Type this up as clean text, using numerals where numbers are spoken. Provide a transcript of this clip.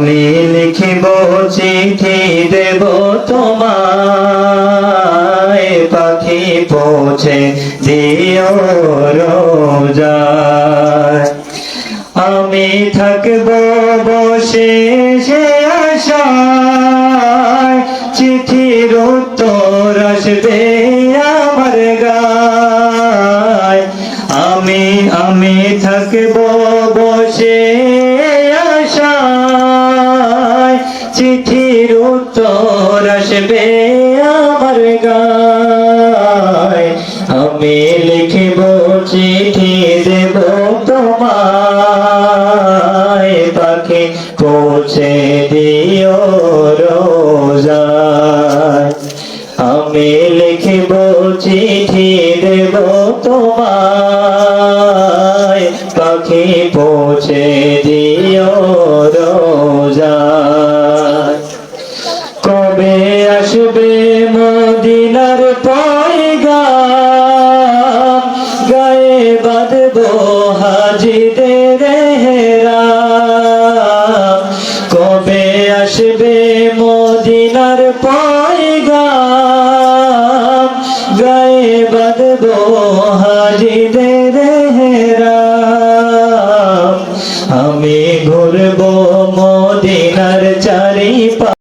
আমি লিখিব চিঠি দেব তোমায়, পাখি পৌঁছে দিও রোজায়। আমি থাকব বসে সে আশায়, চিঠির উত্তর আসবে আমার গায়। আমি থাকব বসে আশায়, চিঠির উত্তর আসবে আমার গায়। আমি লিখিব চিঠি দেব তোমায়, পাখি পৌঁছে দিও রোজায়। আমি লিখিব চিঠি দেব তোমায়, পাখি পৌঁছে দিও রোজায়। কবে আসবে মদিনার পয়গাম, গায়ে বাঁধব হাজিদের হেরাম। কবে আসবে মদিনার পয়গাম, গায়ে বাঁধব হাজিদের